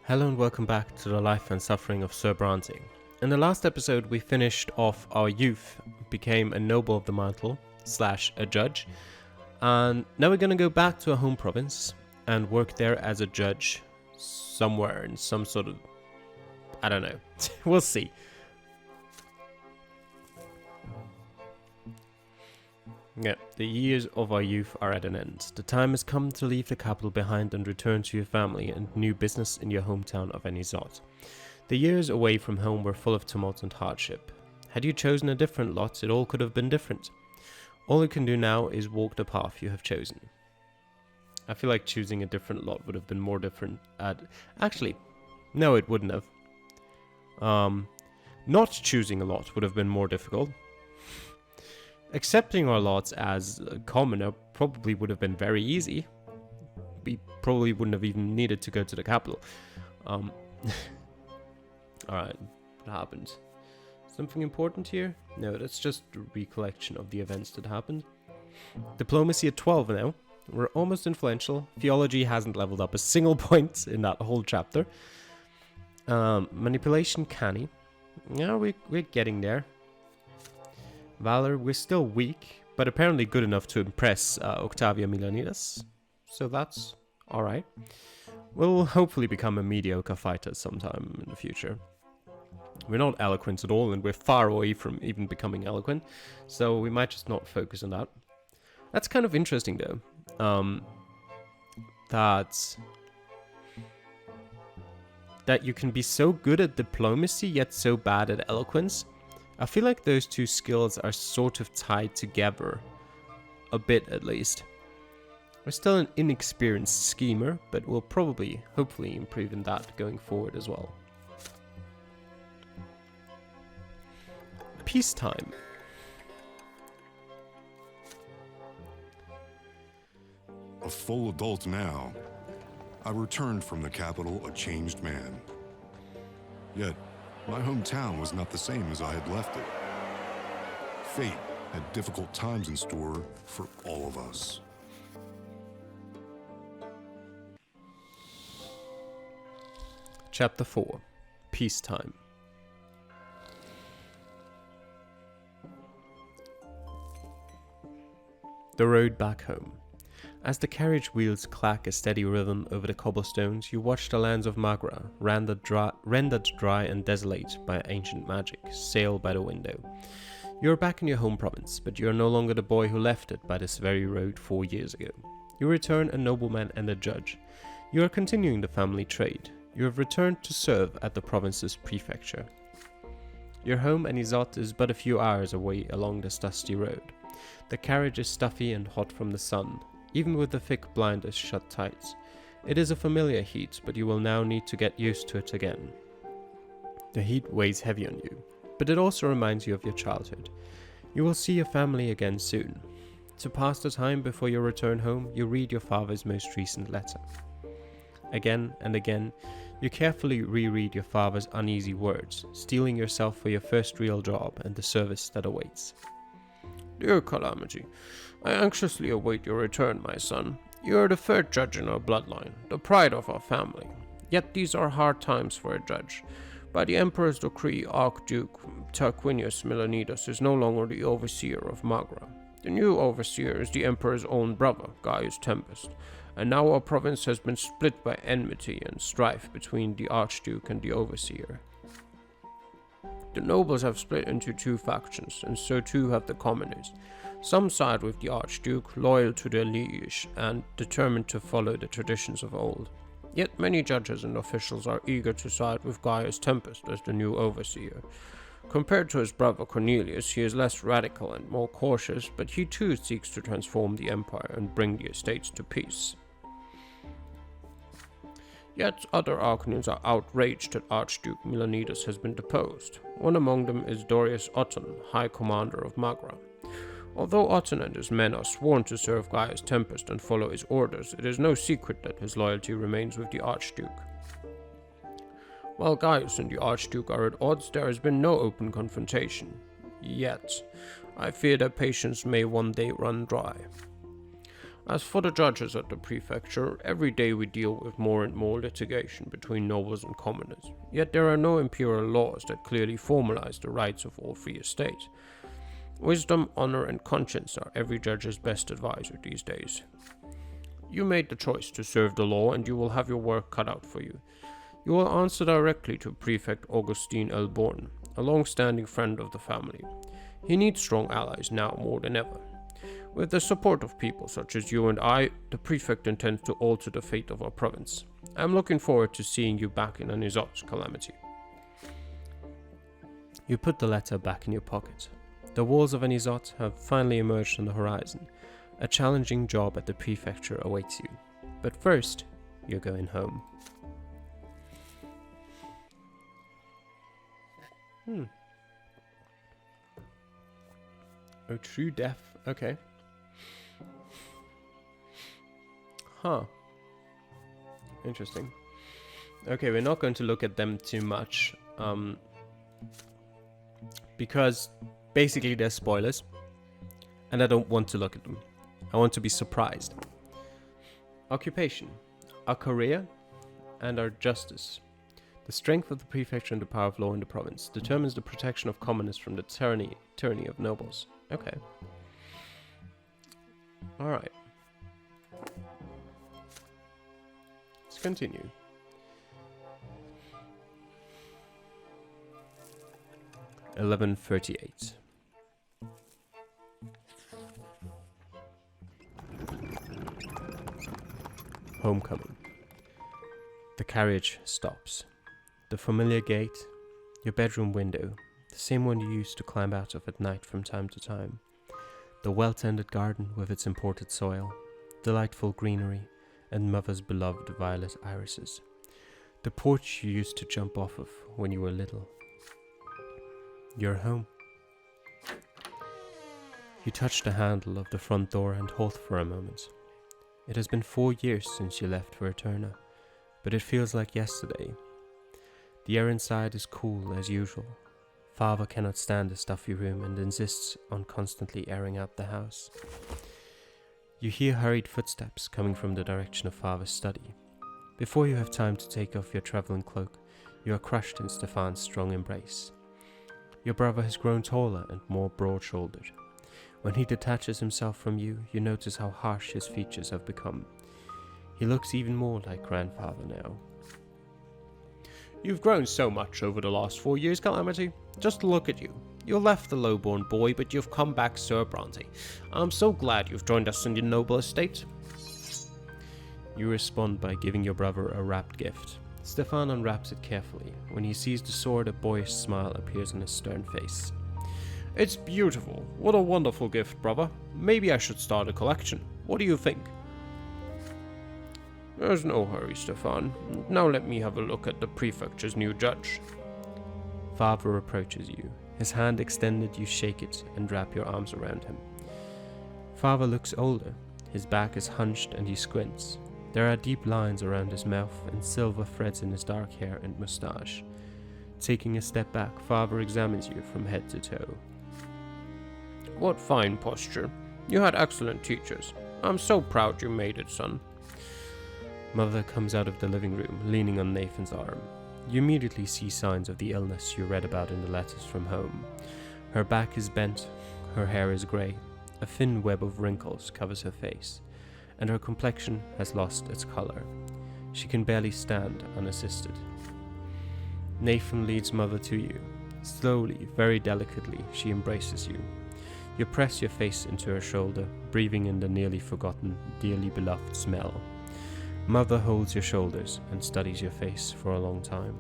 Hello and welcome back to the life and suffering of Sir Brante. In the last episode we finished off our youth, became a noble of the mantle / a judge, and now we're going to go back to our home province and work there as a judge somewhere in some sort of, I don't know, we'll see. Yeah, the years of our youth are at an end. The time has come to leave the capital behind and return to your family and new business in your hometown of any sort. The years away from home were full of tumult and hardship. Had you chosen a different lot, it all could have been different. All you can do now is walk the path you have chosen. I feel like choosing a different lot would have been more different Actually, no, it wouldn't have. Not choosing a lot would have been more difficult. Accepting our lots as a commoner probably would have been very easy. We probably wouldn't have even needed to go to the capital. Alright, what happened? Something important here? No, that's just a recollection of the events that happened. Diplomacy at 12 now. We're almost influential. Theology hasn't leveled up a single point in that whole chapter. Manipulation canny. Yeah, we're getting there. Valor, we're still weak, but apparently good enough to impress Octavia Milanidas, so that's alright. We'll hopefully become a mediocre fighter sometime in the future. We're not eloquent at all, and we're far away from even becoming eloquent, so we might just not focus on that. That's kind of interesting though, that you can be so good at diplomacy yet so bad at eloquence. I feel like those two skills are sort of tied together, a bit at least. We're still an inexperienced schemer, but we'll probably, hopefully improve in that going forward as well. Peacetime. A full adult now, I returned from the capital a changed man. Yet, my hometown was not the same as I had left it. Fate had difficult times in store for all of us. Chapter 4. Peacetime. The road back home. As the carriage wheels clack a steady rhythm over the cobblestones, you watch the lands of Magra, rendered dry and desolate by ancient magic, sail by the window. You are back in your home province, but you are no longer the boy who left it by this very road 4 years ago. You return a nobleman and a judge. You are continuing the family trade. You have returned to serve at the province's prefecture. Your home and Izot is but a few hours away along this dusty road. The carriage is stuffy and hot from the sun. Even with the thick blinders shut tight. It is a familiar heat, but you will now need to get used to it again. The heat weighs heavy on you, but it also reminds you of your childhood. You will see your family again soon. To pass the time before your return home, you read your father's most recent letter. Again and again, you carefully reread your father's uneasy words, steeling yourself for your first real job and the service that awaits. Dear Calamity, I anxiously await your return, my son. You are the third judge in our bloodline, the pride of our family. Yet these are hard times for a judge. By the Emperor's decree, Archduke Tarquinius Milanidas is no longer the overseer of Magra. The new overseer is the Emperor's own brother, Gaius Tempest, and now our province has been split by enmity and strife between the Archduke and the overseer. The nobles have split into two factions, and so too have the commoners. Some side with the Archduke, loyal to their liege and determined to follow the traditions of old. Yet many judges and officials are eager to side with Gaius Tempest as the new overseer. Compared to his brother Cornelius, he is less radical and more cautious, but he too seeks to transform the empire and bring the estates to peace. Yet other Arcanians are outraged that Archduke Milanidas has been deposed. One among them is Dorius Otton, High Commander of Magra. Although Otton and his men are sworn to serve Gaius Tempest and follow his orders, it is no secret that his loyalty remains with the Archduke. While Gaius and the Archduke are at odds, there has been no open confrontation. Yet, I fear that patience may one day run dry. As for the judges at the prefecture, every day we deal with more and more litigation between nobles and commoners, yet there are no imperial laws that clearly formalize the rights of all free estates. Wisdom, honor, and conscience are every judge's best advisor these days. You made the choice to serve the law, and you will have your work cut out for you. You will answer directly to Prefect Augustine Elborn, a long-standing friend of the family. He needs strong allies now more than ever. With the support of people such as you and I, the Prefect intends to alter the fate of our province. I am looking forward to seeing you back in Anizot's Calamity. You put the letter back in your pocket. The walls of Anizot have finally emerged on the horizon. A challenging job at the prefecture awaits you. But first, you're going home. Oh, true death. Okay. Huh. Interesting. Okay, we're not going to look at them too much. Because basically they're spoilers. And I don't want to look at them. I want to be surprised. Occupation. Our career and our justice. The strength of the prefecture and the power of law in the province determines the protection of commoners from the tyranny of nobles. Okay. Alright. Let's continue. $11:38. Homecoming. The carriage stops. The familiar gate, your bedroom window, the same one you used to climb out of at night from time to time. The well-tended garden with its imported soil, delightful greenery, and mother's beloved violet irises. The porch you used to jump off of when you were little. You're home. You touch the handle of the front door and halt for a moment. It has been 4 years since you left for Eterna, but it feels like yesterday. The air inside is cool as usual. Father cannot stand the stuffy room and insists on constantly airing out the house. You hear hurried footsteps coming from the direction of Father's study. Before you have time to take off your traveling cloak, you are crushed in Stefan's strong embrace. Your brother has grown taller and more broad-shouldered. When he detaches himself from you, you notice how harsh his features have become. He looks even more like grandfather now. You've grown so much over the last 4 years, Calamity. Just look at you. You left the lowborn boy, but you've come back, Sir Brante. I'm so glad you've joined us in your noble estate. You respond by giving your brother a wrapped gift. Stefan unwraps it carefully. When he sees the sword, a boyish smile appears on his stern face. It's beautiful. What a wonderful gift, brother. Maybe I should start a collection. What do you think? There's no hurry, Stefan. Now let me have a look at the prefecture's new judge. Father approaches you. His hand extended, you shake it and wrap your arms around him. Father looks older. His back is hunched and he squints. There are deep lines around his mouth and silver threads in his dark hair and mustache. Taking a step back, Father examines you from head to toe. What fine posture. You had excellent teachers. I'm so proud you made it, son. Mother comes out of the living room, leaning on Nathan's arm. You immediately see signs of the illness you read about in the letters from home. Her back is bent, her hair is grey, a thin web of wrinkles covers her face, and her complexion has lost its colour. She can barely stand unassisted. Nathan leads Mother to you. Slowly, very delicately, she embraces you. You press your face into her shoulder, breathing in the nearly forgotten, dearly beloved smell. Mother holds your shoulders and studies your face for a long time.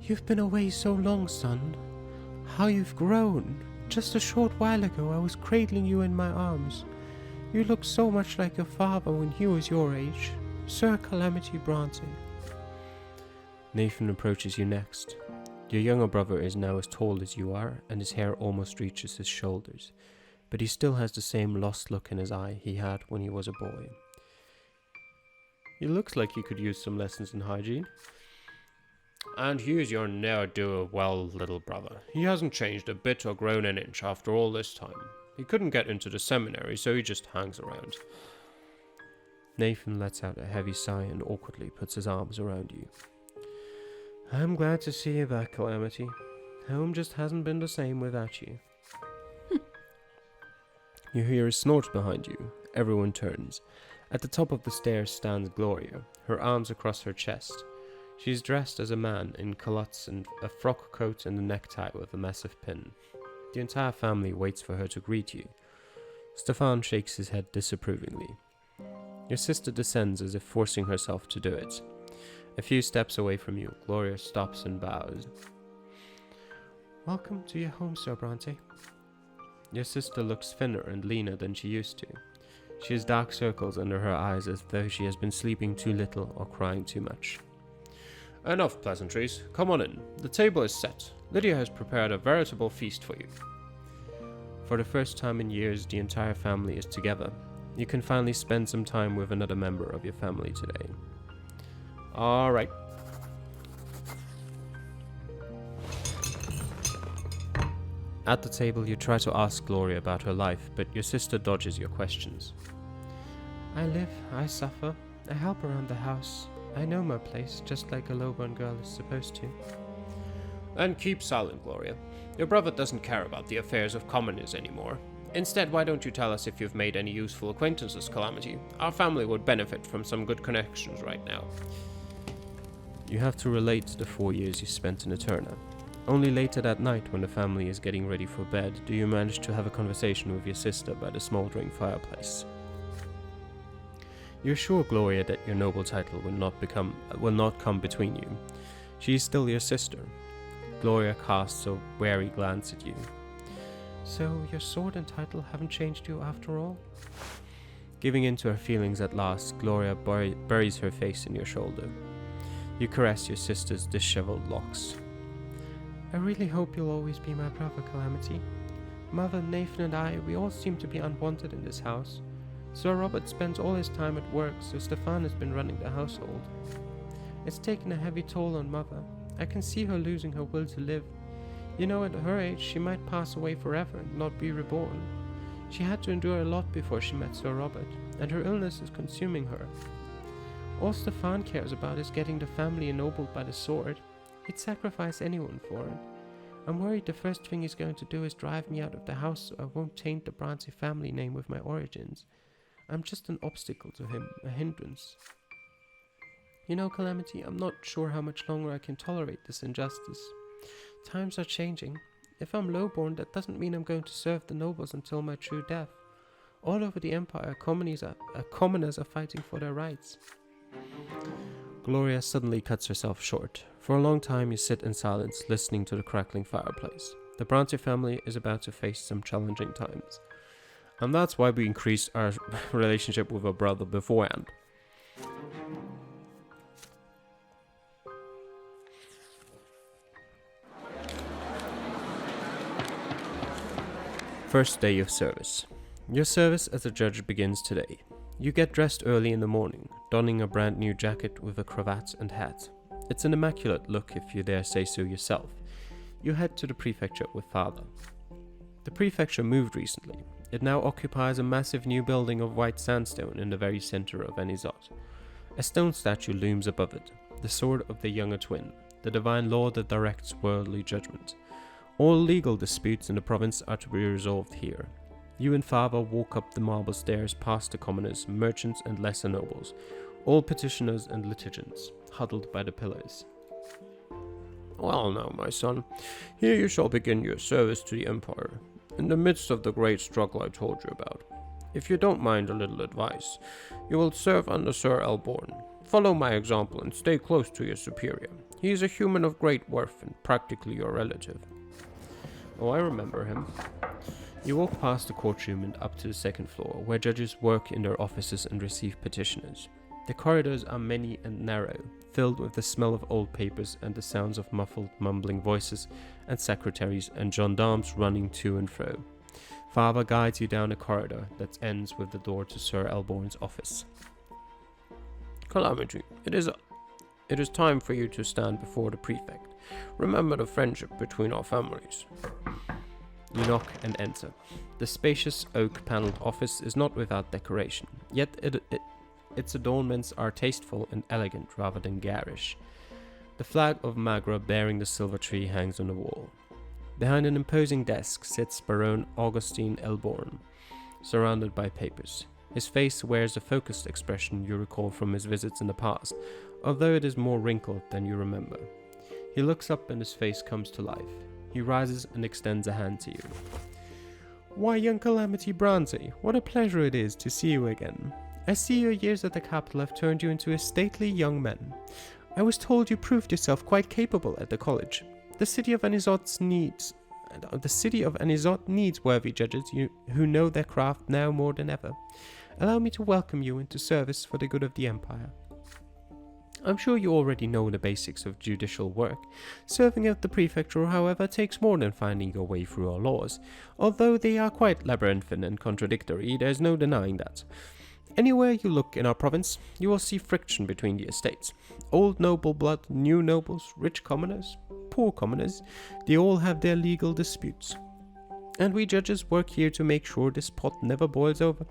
You've been away so long, son. How you've grown. Just a short while ago I was cradling you in my arms. You look so much like your father when he was your age, Sir Calamity Brante. Nathan approaches you next. Your younger brother is now as tall as you are, and his hair almost reaches his shoulders, but he still has the same lost look in his eye he had when he was a boy. He looks like he could use some lessons in hygiene. And here's your ne'er-do-well little brother. He hasn't changed a bit or grown an inch after all this time. He couldn't get into the seminary, so he just hangs around. Nathan lets out a heavy sigh and awkwardly puts his arms around you. I'm glad to see you back, Calamity. Home just hasn't been the same without you. You hear a snort behind you. Everyone turns. At the top of the stairs stands Gloria, her arms across her chest. She is dressed as a man in culottes and a frock coat and a necktie with a massive pin. The entire family waits for her to greet you. Stefan shakes his head disapprovingly. Your sister descends as if forcing herself to do it. A few steps away from you, Gloria stops and bows. Welcome to your home, Sir Brante. Your sister looks thinner and leaner than she used to. She has dark circles under her eyes as though she has been sleeping too little or crying too much. Enough pleasantries. Come on in. The table is set. Lydia has prepared a veritable feast for you. For the first time in years, the entire family is together. You can finally spend some time with another member of your family today. All right. At the table, you try to ask Gloria about her life, but your sister dodges your questions. I live, I suffer, I help around the house. I know my place, just like a lowborn girl is supposed to. Then keep silent, Gloria. Your brother doesn't care about the affairs of commoners anymore. Instead, why don't you tell us if you've made any useful acquaintances, Calamity? Our family would benefit from some good connections right now. You have to relate the 4 years you spent in Eterna. Only later that night, when the family is getting ready for bed, do you manage to have a conversation with your sister by the smouldering fireplace. You're sure, Gloria, that your noble title will not come between you. She is still your sister. Gloria casts a wary glance at you. So your sword and title haven't changed you after all? Giving in to her feelings at last, Gloria buries her face in your shoulder. You caress your sister's disheveled locks. I really hope you'll always be my brother, Calamity. Mother, Nathan and I, we all seem to be unwanted in this house. Sir Robert spends all his time at work, so Stefan has been running the household. It's taken a heavy toll on Mother. I can see her losing her will to live. You know, at her age, she might pass away forever and not be reborn. She had to endure a lot before she met Sir Robert, and her illness is consuming her. All Stefan cares about is getting the family ennobled by the sword. He'd sacrifice anyone for it. I'm worried the first thing he's going to do is drive me out of the house so I won't taint the Brante family name with my origins. I'm just an obstacle to him, a hindrance. You know, Calamity, I'm not sure how much longer I can tolerate this injustice. Times are changing. If I'm lowborn, that doesn't mean I'm going to serve the nobles until my true death. All over the Empire, commoners are fighting for their rights. Gloria suddenly cuts herself short. For a long time you sit in silence, listening to the crackling fireplace. The Brante family is about to face some challenging times. And that's why we increased our relationship with our brother beforehand. First day of service. Your service as a judge begins today. You get dressed early in the morning, donning a brand new jacket with a cravat and hat. It's an immaculate look, if you dare say so yourself. You head to the prefecture with Father. The prefecture moved recently. It now occupies a massive new building of white sandstone in the very center of Anizot. A stone statue looms above it, the sword of the younger twin, the divine law that directs worldly judgment. All legal disputes in the province are to be resolved here. You and Father walk up the marble stairs past the commoners, merchants and lesser nobles, all petitioners and litigants, huddled by the pillars. Well now, my son, here you shall begin your service to the Empire, in the midst of the great struggle I told you about. If you don't mind a little advice, you will serve under Sir Elborn. Follow my example and stay close to your superior. He is a human of great worth and practically your relative. Oh, I remember him. You walk past the courtroom and up to the second floor, where judges work in their offices and receive petitioners. The corridors are many and narrow, filled with the smell of old papers and the sounds of muffled, mumbling voices and secretaries and gendarmes running to and fro. Father guides you down a corridor that ends with the door to Sir Elborn's office. Calamity, it is time for you to stand before the prefect. Remember the friendship between our families. You knock and enter. The spacious oak-paneled office is not without decoration, yet its adornments are tasteful and elegant rather than garish. The flag of Magra bearing the silver tree hangs on the wall. Behind an imposing desk sits Baron Augustine Elborn, surrounded by papers. His face wears a focused expression you recall from his visits in the past, although it is more wrinkled than you remember. He looks up and his face comes to life. He rises and extends a hand to you. Why, young Calamity Brante, what a pleasure it is to see you again. I see your years at the capital have turned you into a stately young man. I was told you proved yourself quite capable at the college. The city of Anisot needs worthy judges who know their craft now more than ever. Allow me to welcome you into service for the good of the Empire. I'm sure you already know the basics of judicial work. Serving at the prefecture, however, takes more than finding your way through our laws. Although they are quite labyrinthine and contradictory, there's no denying that. Anywhere you look in our province, you will see friction between the estates. Old noble blood, new nobles, rich commoners, poor commoners, they all have their legal disputes. And we judges work here to make sure this pot never boils over.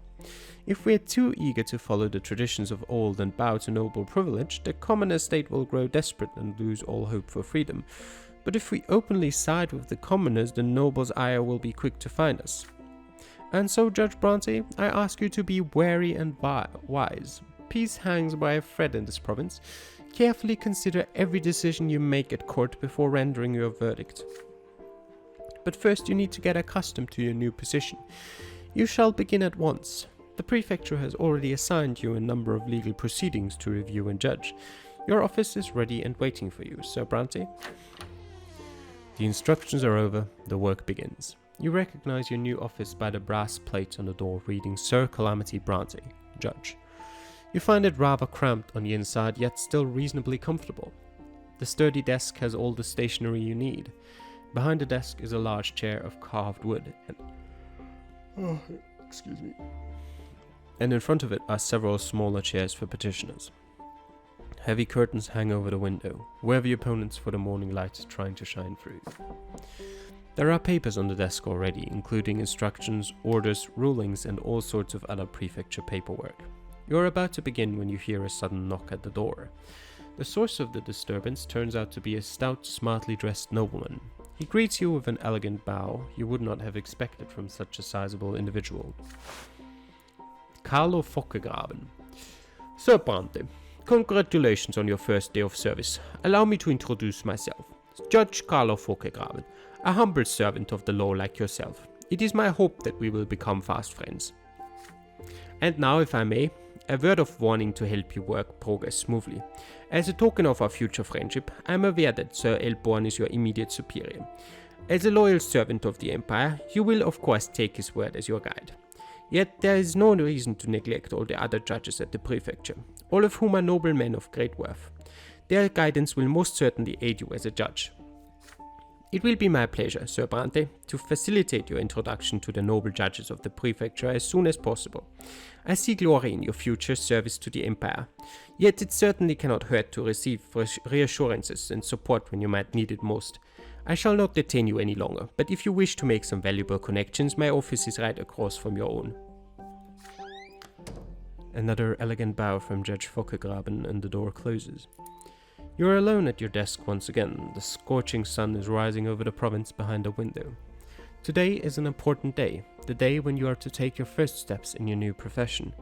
If we're too eager to follow the traditions of old and bow to noble privilege, the common estate will grow desperate and lose all hope for freedom. But if we openly side with the commoners, the noble's ire will be quick to find us. And so, Judge Brante, I ask you to be wary and wise. Peace hangs by a thread in this province. Carefully consider every decision you make at court before rendering your verdict. But first you need to get accustomed to your new position. You shall begin at once. The prefecture has already assigned you a number of legal proceedings to review and judge. Your office is ready and waiting for you, Sir Brante. The instructions are over, the work begins. You recognize your new office by the brass plate on the door reading Sir Calamity Brante, Judge. You find it rather cramped on the inside, yet still reasonably comfortable. The sturdy desk has all the stationery you need. Behind the desk is a large chair of carved wood, and in front of it are several smaller chairs for petitioners. Heavy curtains hang over the window, worthy opponents for the morning light trying to shine through. There are papers on the desk already, including instructions, orders, rulings, and all sorts of other prefecture paperwork. You are about to begin when you hear a sudden knock at the door. The source of the disturbance turns out to be a stout, smartly dressed nobleman. He greets you with an elegant bow you would not have expected from such a sizable individual. Carlo Fockegraben. Sir Brante, congratulations on your first day of service. Allow me to introduce myself. Judge Carlo Fockegraben, a humble servant of the law like yourself. It is my hope that we will become fast friends. And now, if I may, a word of warning to help your work progress smoothly. As a token of our future friendship, I am aware that Sir Elborn is your immediate superior. As a loyal servant of the Empire, you will of course take his word as your guide. Yet there is no reason to neglect all the other judges at the prefecture, all of whom are noble men of great worth. Their guidance will most certainly aid you as a judge. It will be my pleasure, Sir Brante, to facilitate your introduction to the noble judges of the prefecture as soon as possible. I see glory in your future service to the Empire, yet it certainly cannot hurt to receive reassurances and support when you might need it most. I shall not detain you any longer, but if you wish to make some valuable connections, my office is right across from your own. Another elegant bow from Judge Fockegraben and the door closes. You are alone at your desk once again. The scorching sun is rising over the province behind the window. Today is an important day, the day when you are to take your first steps in your new profession.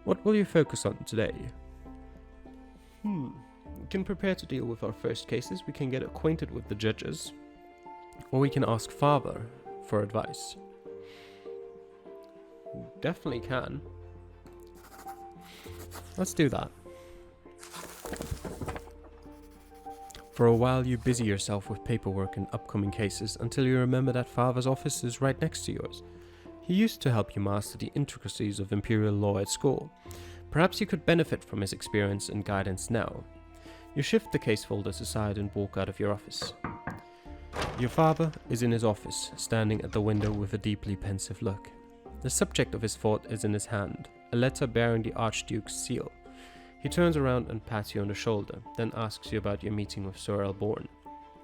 What will you focus on today? We can prepare to deal with our first cases, we can get acquainted with the judges, or we can ask Father for advice. Definitely can. Let's do that. For a while you busy yourself with paperwork and upcoming cases until you remember that Father's office is right next to yours. He used to help you master the intricacies of imperial law at school. Perhaps you could benefit from his experience and guidance now. You shift the case folders aside and walk out of your office. Your father is in his office, standing at the window with a deeply pensive look. The subject of his thought is in his hand, a letter bearing the Archduke's seal. He turns around and pats you on the shoulder, then asks you about your meeting with Sir Elborn.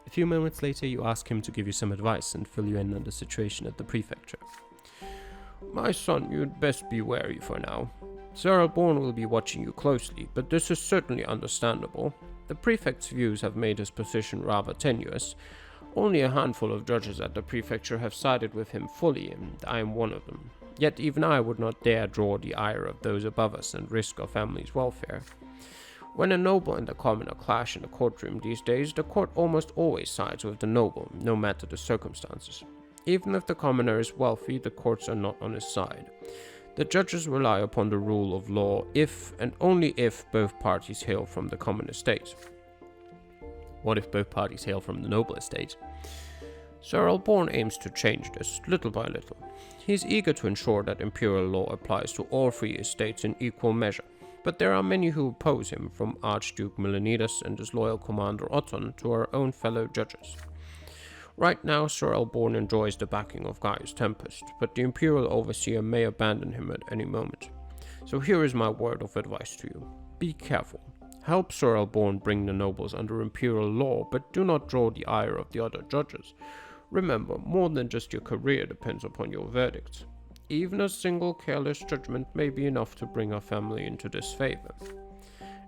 A few moments later, you ask him to give you some advice and fill you in on the situation at the prefecture. My son, you'd best be wary for now. Sir Alborn will be watching you closely, but this is certainly understandable. The prefect's views have made his position rather tenuous. Only a handful of judges at the prefecture have sided with him fully, and I am one of them. Yet even I would not dare draw the ire of those above us and risk our family's welfare. When a noble and a commoner clash in the courtroom these days, the court almost always sides with the noble, no matter the circumstances. Even if the commoner is wealthy, the courts are not on his side. The judges rely upon the rule of law if and only if both parties hail from the common estate. What if both parties hail from the noble estate? Sir Alborn aims to change this, little by little. He is eager to ensure that imperial law applies to all three estates in equal measure, but there are many who oppose him, from Archduke Melanidas and his loyal commander Otton to our own fellow judges. Right now, Sir Alborn enjoys the backing of Gaius Tempest, but the Imperial Overseer may abandon him at any moment. So here is my word of advice to you. Be careful. Help Sir Alborn bring the nobles under Imperial law, but do not draw the ire of the other judges. Remember, more than just your career depends upon your verdicts. Even a single careless judgment may be enough to bring our family into disfavor.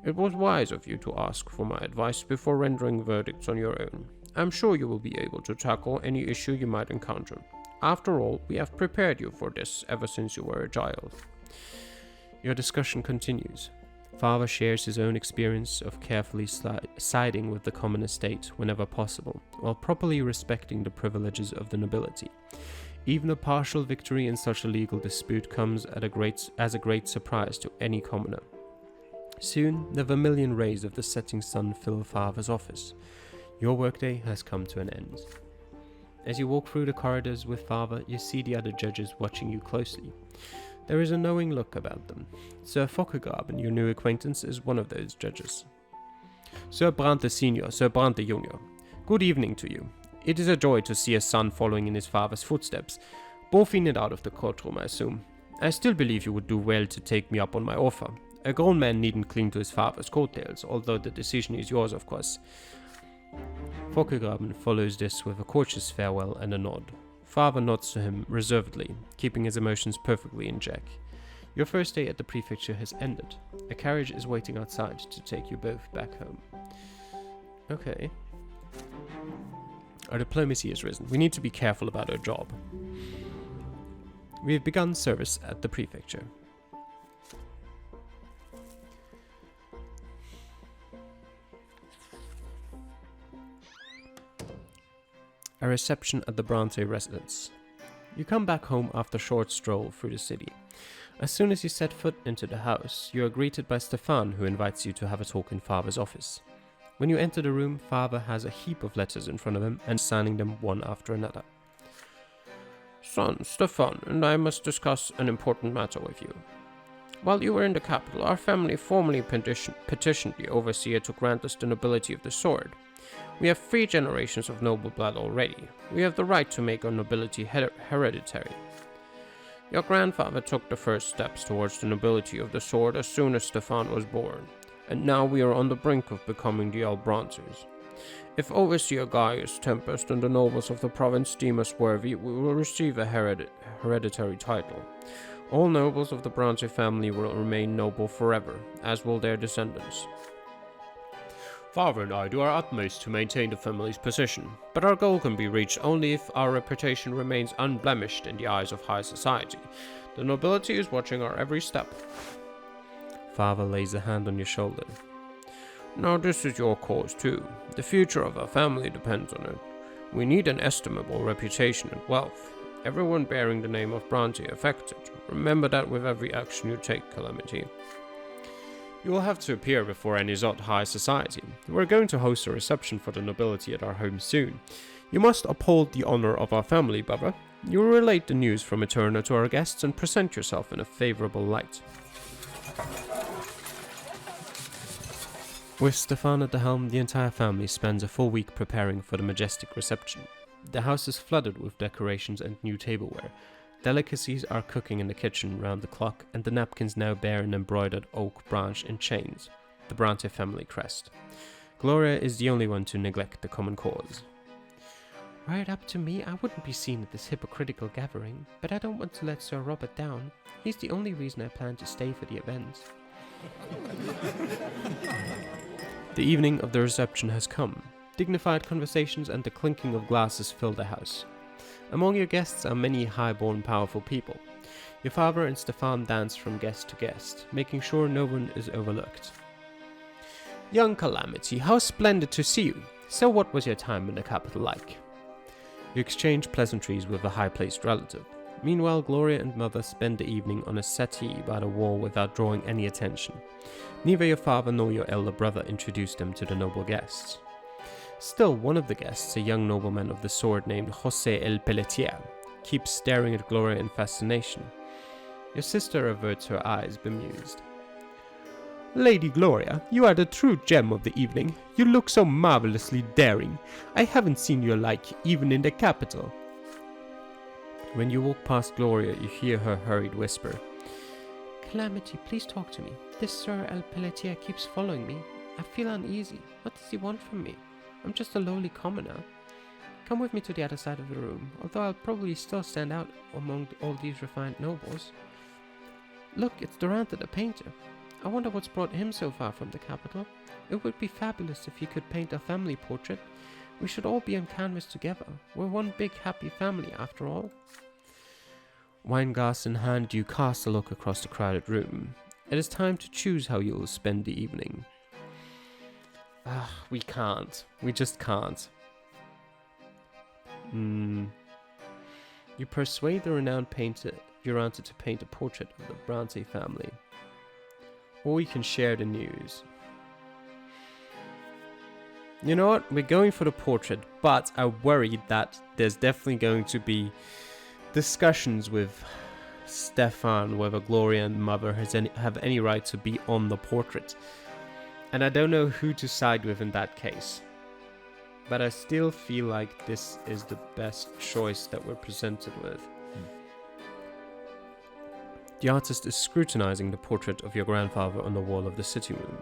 It was wise of you to ask for my advice before rendering verdicts on your own. I'm sure you will be able to tackle any issue you might encounter. After all, we have prepared you for this ever since you were a child. Your discussion continues. Father shares his own experience of carefully siding with the common estate whenever possible, while properly respecting the privileges of the nobility. Even a partial victory in such a legal dispute comes as a great surprise to any commoner. Soon, the vermilion rays of the setting sun fill Father's office. Your workday has come to an end. As you walk through the corridors with Father, you see the other judges watching you closely. There is a knowing look about them. Sir Fockergraben, your new acquaintance, is one of those judges. Sir Brante Senior, Sir Brante Junior, good evening to you. It is a joy to see a son following in his father's footsteps, both in and out of the courtroom, I assume. I still believe you would do well to take me up on my offer. A grown man needn't cling to his father's coattails, although the decision is yours, of course. Fockergraben follows this with a courteous farewell and a nod. Father nods to him reservedly, keeping his emotions perfectly in check. Your first day at the prefecture has ended. A carriage is waiting outside to take you both back home. Okay. Our diplomacy has risen. We need to be careful about our job. We have begun service at the prefecture. A reception at the Brante residence. You come back home after a short stroll through the city. As soon as you set foot into the house, you are greeted by Stefan, who invites you to have a talk in Father's office. When you enter the room, Father has a heap of letters in front of him and signing them one after another. Son, Stefan, and I must discuss an important matter with you. While you were in the capital, our family formally petitioned the Overseer to grant us the nobility of the sword. We have 3 generations of noble blood already. We have the right to make our nobility hereditary. Your grandfather took the first steps towards the nobility of the sword as soon as Stefan was born, and now we are on the brink of becoming the Albrantes. If Overseer Gaius Tempest and the nobles of the province deem us worthy, we will receive a hereditary title. All nobles of the Brante family will remain noble forever, as will their descendants. Father and I do our utmost to maintain the family's position, but our goal can be reached only if our reputation remains unblemished in the eyes of high society. The nobility is watching our every step. Father lays a hand on your shoulder. Now this is your cause too. The future of our family depends on it. We need an estimable reputation and wealth. Everyone bearing the name of Brante affects it. Remember that with every action you take, Calamity. You will have to appear before Anizot high society. We're going to host a reception for the nobility at our home soon. You must uphold the honor of our family, brother. You will relate the news from Eterna to our guests and present yourself in a favorable light. With Stefan at the helm, the entire family spends a full week preparing for the majestic reception. The house is flooded with decorations and new tableware. Delicacies are cooking in the kitchen round the clock, and the napkins now bear an embroidered oak branch in chains, the Brante family crest. Gloria is the only one to neglect the common cause. Were it up to me, I wouldn't be seen at this hypocritical gathering, but I don't want to let Sir Robert down. He's the only reason I plan to stay for the event. The evening of the reception has come. Dignified conversations and the clinking of glasses fill the house. Among your guests are many high-born, powerful people. Your father and Stefan dance from guest to guest, making sure no one is overlooked. Young Calamity, how splendid to see you! So what was your time in the capital like? You exchange pleasantries with a high-placed relative. Meanwhile, Gloria and Mother spend the evening on a settee by the wall without drawing any attention. Neither your father nor your elder brother introduced them to the noble guests. Still, one of the guests, a young nobleman of the sword named José el Pelletier, keeps staring at Gloria in fascination. Your sister averts her eyes, bemused. Lady Gloria, you are the true gem of the evening. You look so marvelously daring. I haven't seen your like even in the capital. When you walk past Gloria, you hear her hurried whisper. Calamity, please talk to me. This Sir El Pelletier keeps following me. I feel uneasy. What does he want from me? I'm just a lowly commoner. Come with me to the other side of the room, although I'll probably still stand out among all these refined nobles. Look, it's Brante the painter. I wonder what's brought him so far from the capital. It would be fabulous if he could paint a family portrait. We should all be on canvas together. We're one big happy family after all. Wine glass in hand, you cast a look across the crowded room. It is time to choose how you will spend the evening. We can't. We just can't. You persuade the renowned painter Brante to paint a portrait of the Brante family. Or we can share the news. You know what? We're going for the portrait, but I worry that there's definitely going to be discussions with Stefan whether Gloria and Mother have any right to be on the portrait. And I don't know who to side with in that case. But I still feel like this is the best choice that we're presented with. The artist is scrutinizing the portrait of your grandfather on the wall of the sitting room.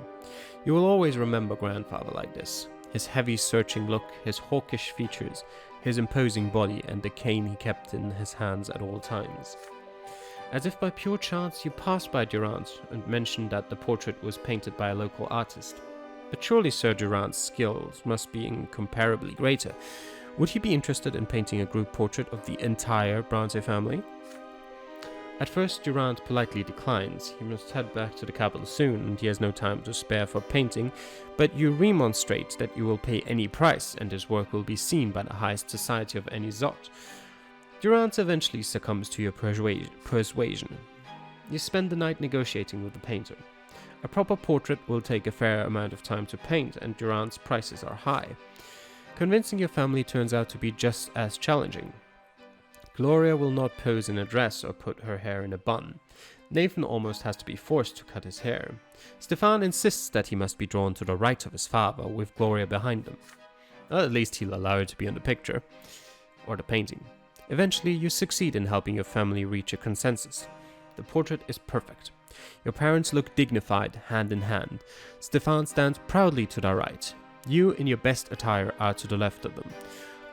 You will always remember grandfather like this. His heavy, searching look, his hawkish features, his imposing body, and the cane he kept in his hands at all times. As if by pure chance, you passed by Durant and mentioned that the portrait was painted by a local artist. But surely Sir Durant's skills must be incomparably greater. Would he be interested in painting a group portrait of the entire Brante family? At first, Durant politely declines. He must head back to the capital soon, and he has no time to spare for painting, but you remonstrate that you will pay any price, and his work will be seen by the highest society of any Zot. Durant eventually succumbs to your persuasion. You spend the night negotiating with the painter. A proper portrait will take a fair amount of time to paint, and Durant's prices are high. Convincing your family turns out to be just as challenging. Gloria will not pose in a dress or put her hair in a bun. Nathan almost has to be forced to cut his hair. Stefan insists that he must be drawn to the right of his father, with Gloria behind him. Well, at least he'll allow her to be in the picture. Or the painting. Eventually, you succeed in helping your family reach a consensus. The portrait is perfect. Your parents look dignified, hand in hand. Stefan stands proudly to their right. You, in your best attire, are to the left of them.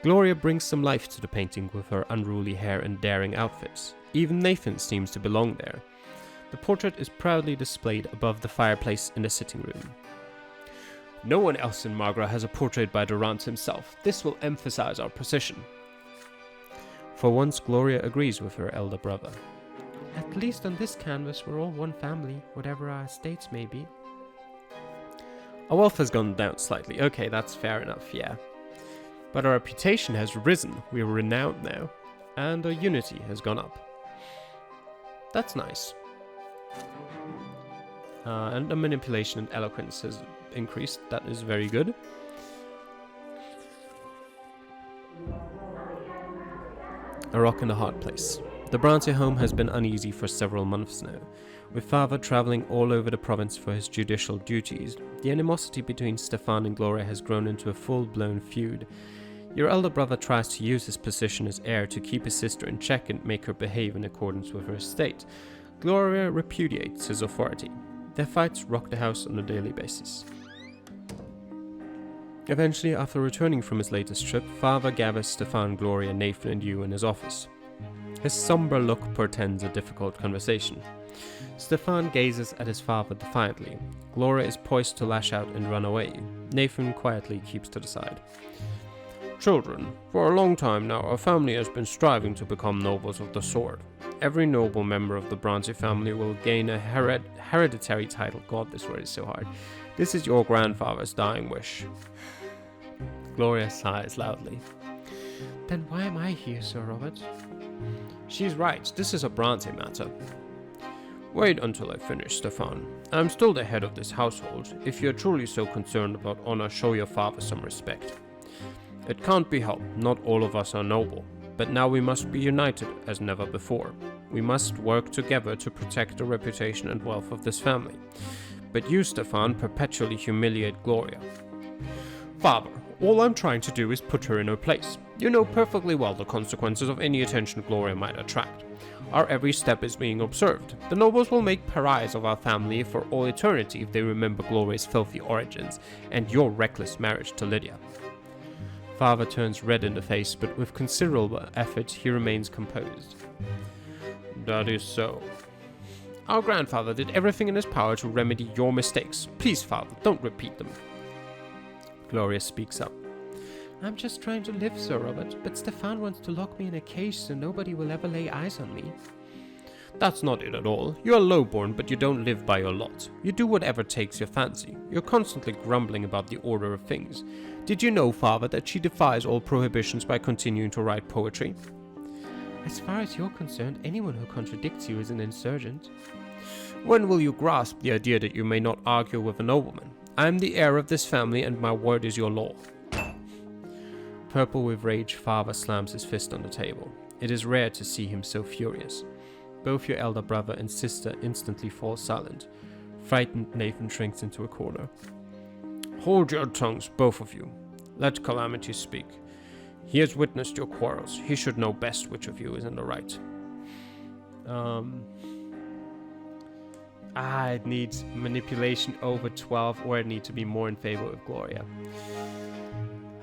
Gloria brings some life to the painting with her unruly hair and daring outfits. Even Nathan seems to belong there. The portrait is proudly displayed above the fireplace in the sitting room. No one else in Magra has a portrait by Durant himself. This will emphasize our position. For once, Gloria agrees with her elder brother. At least on this canvas we're all one family, whatever our estates may be. Our wealth has gone down slightly. Okay, that's fair enough, yeah. But our reputation has risen. We are renowned now. And our unity has gone up. That's nice. And the manipulation and eloquence has increased. That is very good. A rock and a hard place. The Brante home has been uneasy for several months now. With father travelling all over the province for his judicial duties, the animosity between Stefan and Gloria has grown into a full-blown feud. Your elder brother tries to use his position as heir to keep his sister in check and make her behave in accordance with her estate. Gloria repudiates his authority. Their fights rock the house on a daily basis. Eventually, after returning from his latest trip, Father gathers Stefan, Gloria, Nathan, and you in his office. His somber look portends a difficult conversation. Stefan gazes at his father defiantly. Gloria is poised to lash out and run away. Nathan quietly keeps to the side. Children, for a long time now, our family has been striving to become nobles of the sword. Every noble member of the Brante family will gain a hereditary title. God, this word is so hard. This is your grandfather's dying wish. Gloria sighs loudly. Then why am I here, Sir Robert? She's right, this is a Brante matter. Wait until I finish, Stefan. I'm still the head of this household. If you're truly so concerned about honor, show your father some respect. It can't be helped, not all of us are noble. But now we must be united as never before. We must work together to protect the reputation and wealth of this family. But you, Stefan, perpetually humiliate Gloria. Father, all I'm trying to do is put her in her place. You know perfectly well the consequences of any attention Gloria might attract. Our every step is being observed. The nobles will make pariahs of our family for all eternity if they remember Gloria's filthy origins and your reckless marriage to Lydia. Father turns red in the face, but with considerable effort he remains composed. That is so. Our grandfather did everything in his power to remedy your mistakes. Please, Father, don't repeat them. Gloria speaks up. I'm just trying to live, Sir Robert, but Stefan wants to lock me in a cage so nobody will ever lay eyes on me. That's not it at all. You are lowborn, but you don't live by your lot. You do whatever takes your fancy. You're constantly grumbling about the order of things. Did you know, Father, that she defies all prohibitions by continuing to write poetry? As far as you're concerned, anyone who contradicts you is an insurgent. When will you grasp the idea that you may not argue with a nobleman? I am the heir of this family, and my word is your law. Purple with rage, Father slams his fist on the table. It is rare to see him so furious. Both your elder brother and sister instantly fall silent. Frightened, Nathan shrinks into a corner. Hold your tongues, both of you. Let Calamity speak. He has witnessed your quarrels. He should know best which of you is in the right. It needs manipulation over 12, or it needs to be more in favor of Gloria.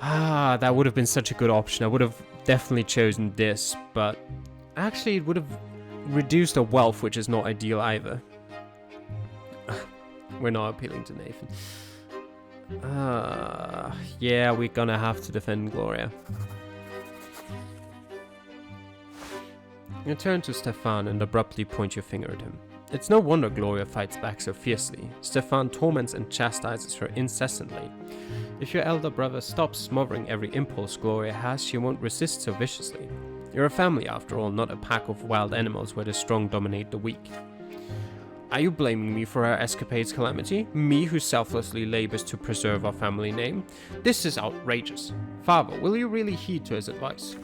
That would have been such a good option. I would have definitely chosen this, but actually it would have reduced the wealth, which is not ideal either. We're not appealing to Nathan. Yeah, we're gonna have to defend Gloria. You turn to Stefan and abruptly point your finger at him. It's no wonder Gloria fights back so fiercely. Stefan torments and chastises her incessantly. If your elder brother stops smothering every impulse Gloria has, she won't resist so viciously. You're a family after all, not a pack of wild animals where the strong dominate the weak. Are you blaming me for our escapades, Calamity? Me who selflessly labors to preserve our family name? This is outrageous. Father, will you really heed to his advice?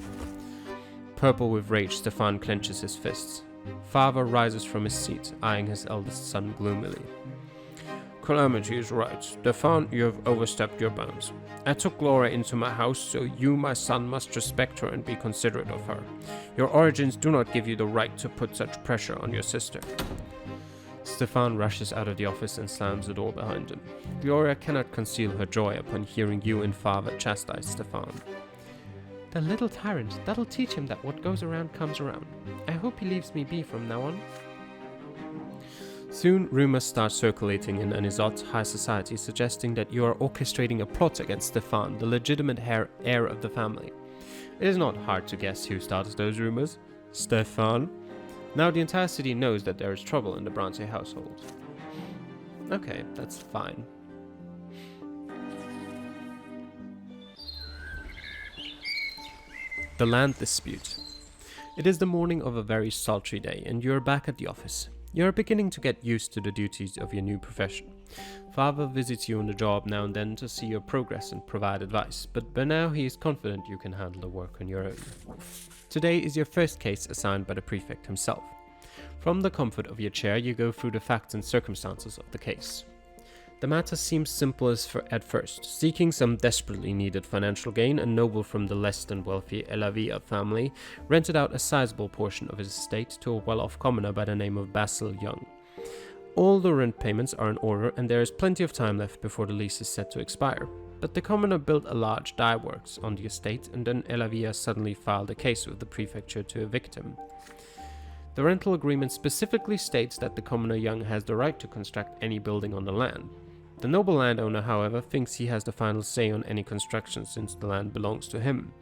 Purple with rage, Stefan clenches his fists. Father rises from his seat, eyeing his eldest son gloomily. Calamity is right. Stefan, you have overstepped your bounds. I took Gloria into my house, so you, my son, must respect her and be considerate of her. Your origins do not give you the right to put such pressure on your sister. Stefan rushes out of the office and slams the door behind him. Gloria cannot conceal her joy upon hearing you and Father chastise Stefan. The little tyrant, that'll teach him that what goes around comes around. I hope he leaves me be from now on. Soon, rumors start circulating in Anisot high society suggesting that you are orchestrating a plot against Stefan, the legitimate heir of the family. It is not hard to guess who starts those rumors. Stefan. Now the entire city knows that there is trouble in the Brante household. Okay, that's fine. The land dispute. It is the morning of a very sultry day, and you are back at the office. You are beginning to get used to the duties of your new profession. Father visits you on the job now and then to see your progress and provide advice, but by now he is confident you can handle the work on your own. Today is your first case assigned by the prefect himself. From the comfort of your chair, you go through the facts and circumstances of the case. The matter seems simple at first. Seeking some desperately needed financial gain, a noble from the less than wealthy Elavia family rented out a sizable portion of his estate to a well-off commoner by the name of Basil Young. All the rent payments are in order, and there is plenty of time left before the lease is set to expire. but the commoner built a large dye works on the estate, and then Elavia suddenly filed a case with the prefecture to evict him. The rental agreement specifically states that the commoner Young has the right to construct any building on the land. The noble landowner, however, thinks he has the final say on any construction since the land belongs to him.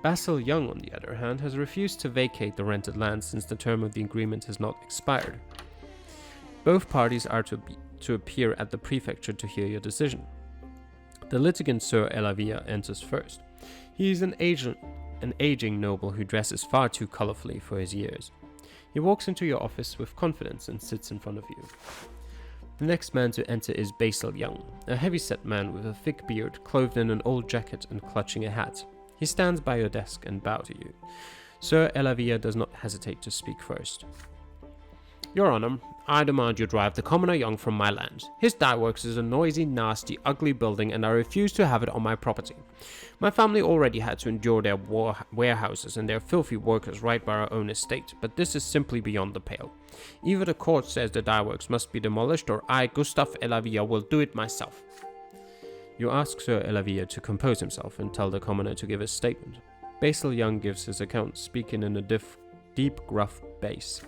Basil Young, on the other hand, has refused to vacate the rented land since the term of the agreement has not expired. Both parties are to appear at the prefecture to hear your decision. The litigant Sir Elavia enters first. He is an aging noble who dresses far too colorfully for his years. He walks into your office with confidence and sits in front of you. The next man to enter is Basil Young, a heavy-set man with a thick beard, clothed in an old jacket and clutching a hat. He stands by your desk and bows to you. Sir Elavia does not hesitate to speak first. Your Honor, I demand you drive the commoner Young from my land. His dye works is a noisy, nasty, ugly building, and I refuse to have it on my property. My family already had to endure their warehouses and their filthy workers right by our own estate, but this is simply beyond the pale. Either the court says the dye works must be demolished, or I, Gustav Elavia, will do it myself. You ask Sir Elavia to compose himself and tell the commoner to give his statement. Basil Young gives his account, speaking in a deep, gruff bass.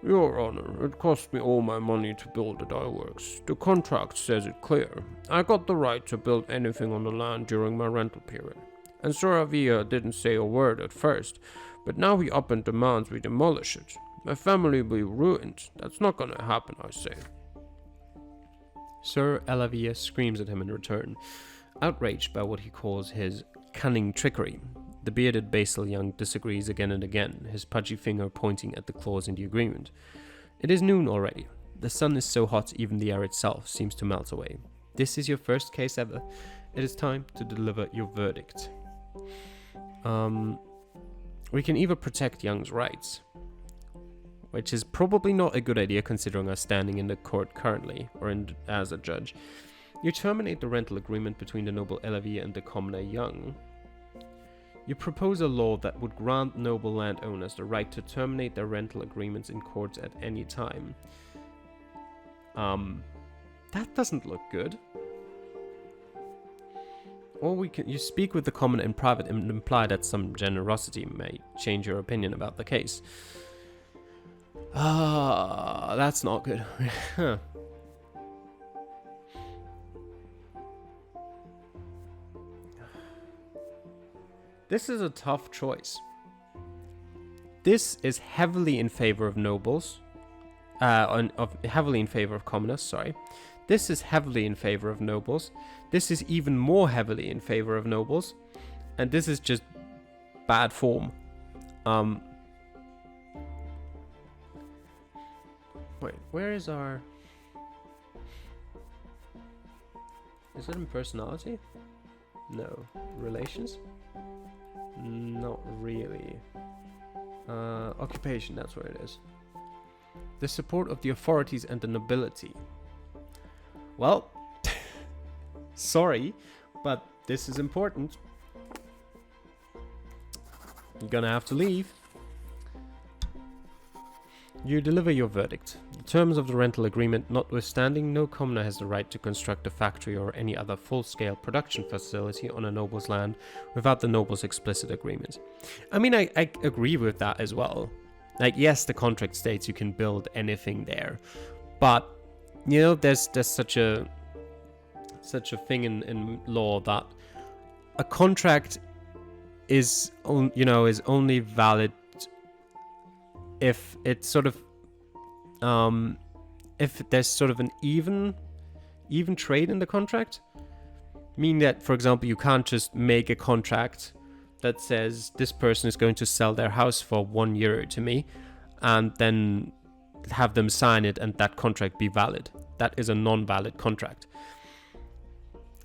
Your Honor, it cost me all my money to build the dye works. The contract says it clear. I got the right to build anything on the land during my rental period. And Sir Avia didn't say a word at first, but now he up and demands we demolish it. My family will be ruined. That's not gonna happen, I say. Sir Elavia screams at him in return, outraged by what he calls his cunning trickery. The bearded Basil Young disagrees again and again, his pudgy finger pointing at the clause in the agreement. It is noon already. The sun is so hot even the air itself seems to melt away. This is your first case ever. It is time to deliver your verdict. We can either protect Young's rights, which is probably not a good idea considering our standing in the court currently, or as a judge. You terminate the rental agreement between the noble Elavia and the commoner Young. You propose a law that would grant noble landowners the right to terminate their rental agreements in courts at any time. That doesn't look good. Or you speak with the commoner in private and imply that some generosity may change your opinion about the case. That's not good. This is a tough choice. This is heavily in favor of nobles, heavily in favor of commoners, sorry. This is heavily in favor of nobles. This is even more heavily in favor of nobles. And this is just bad form. Wait, where is our... Is it in personality? No. Relations? Not really. Occupation, that's where it is. The support of the authorities and the nobility. Well, sorry, but this is important. You're gonna have to leave. You deliver your verdict. The terms of the rental agreement notwithstanding, no commoner has the right to construct a factory or any other full-scale production facility on a noble's land without the noble's explicit agreement. I mean, I agree with that as well. Like, yes, the contract states you can build anything there, but you know, there's such a thing in law that a contract is only valid if it's sort of if there's sort of an even trade in the contract. Meaning that, for example, you can't just make a contract that says this person is going to sell their house for €1 to me and then have them sign it and that contract be valid. That is a non-valid contract.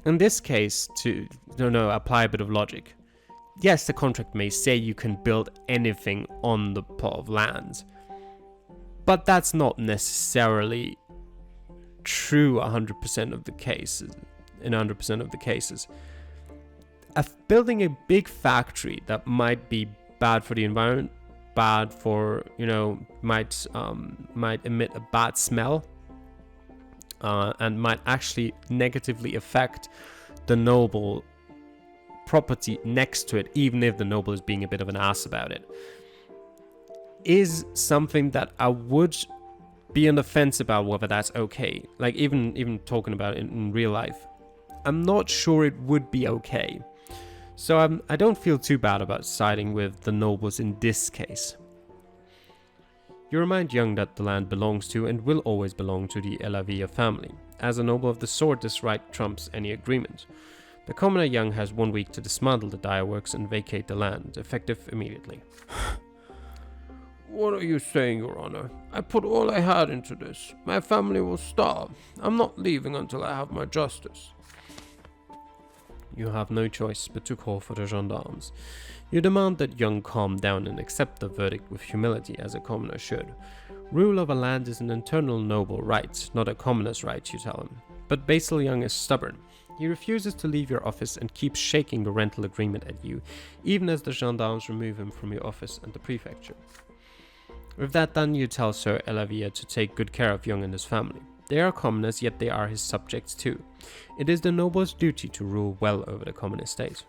In this case, to apply a bit of logic, yes, the contract may say you can build anything on the plot of land, but that's not necessarily true 100% of the cases. In 100% of the cases, building a big factory that might be bad for the environment, bad for might emit a bad smell, and might actually negatively affect the noble property next to it, even if the noble is being a bit of an ass about it, is something that I would be on the fence about whether that's okay. Like, even talking about it in real life, I'm not sure it would be okay. So I don't feel too bad about siding with the nobles in this case. You remind Young that the land belongs to and will always belong to the Elavia family. As a noble of the sword, this right trumps any agreement. The commoner Young has 1 week to dismantle the direworks and vacate the land, effective immediately. What are you saying, Your Honor? I put all I had into this. My family will starve. I'm not leaving until I have my justice. You have no choice but to call for the gendarmes. You demand that Young calm down and accept the verdict with humility, as a commoner should. Rule of a land is an internal noble right, not a commoner's right, you tell him. But Basil Young is stubborn. He refuses to leave your office and keeps shaking the rental agreement at you, even as the gendarmes remove him from your office and the prefecture. With that done, you tell Sir Elavia to take good care of Young and his family. They are commoners, yet they are his subjects too. It is the noble's duty to rule well over the common estate.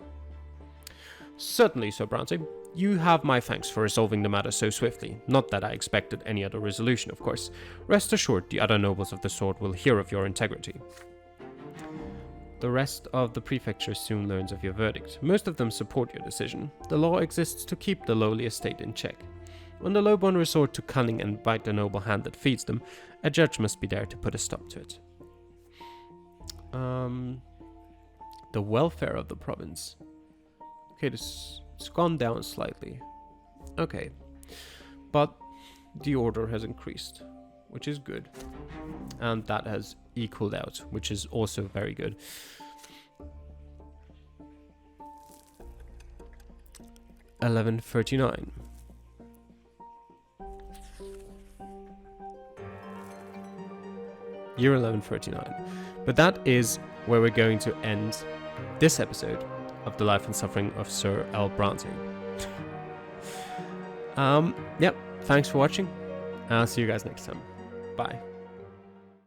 Certainly, Sir Brante. You have my thanks for resolving the matter so swiftly. Not that I expected any other resolution, of course. Rest assured, the other nobles of the sword will hear of your integrity. The rest of the prefecture soon learns of your verdict. Most of them support your decision. The law exists to keep the lowly estate in check. When the lowborn resort to cunning and bite the noble hand that feeds them, a judge must be there to put a stop to it. The welfare of the province. Okay, it's gone down slightly. Okay, but the order has increased, which is good. And that has equaled out, which is also very good. $11.39. Year 1139. But that is where we're going to end this episode of the life and suffering of Sir L. Brante. Yep, thanks for watching. I'll see you guys next time. Bye.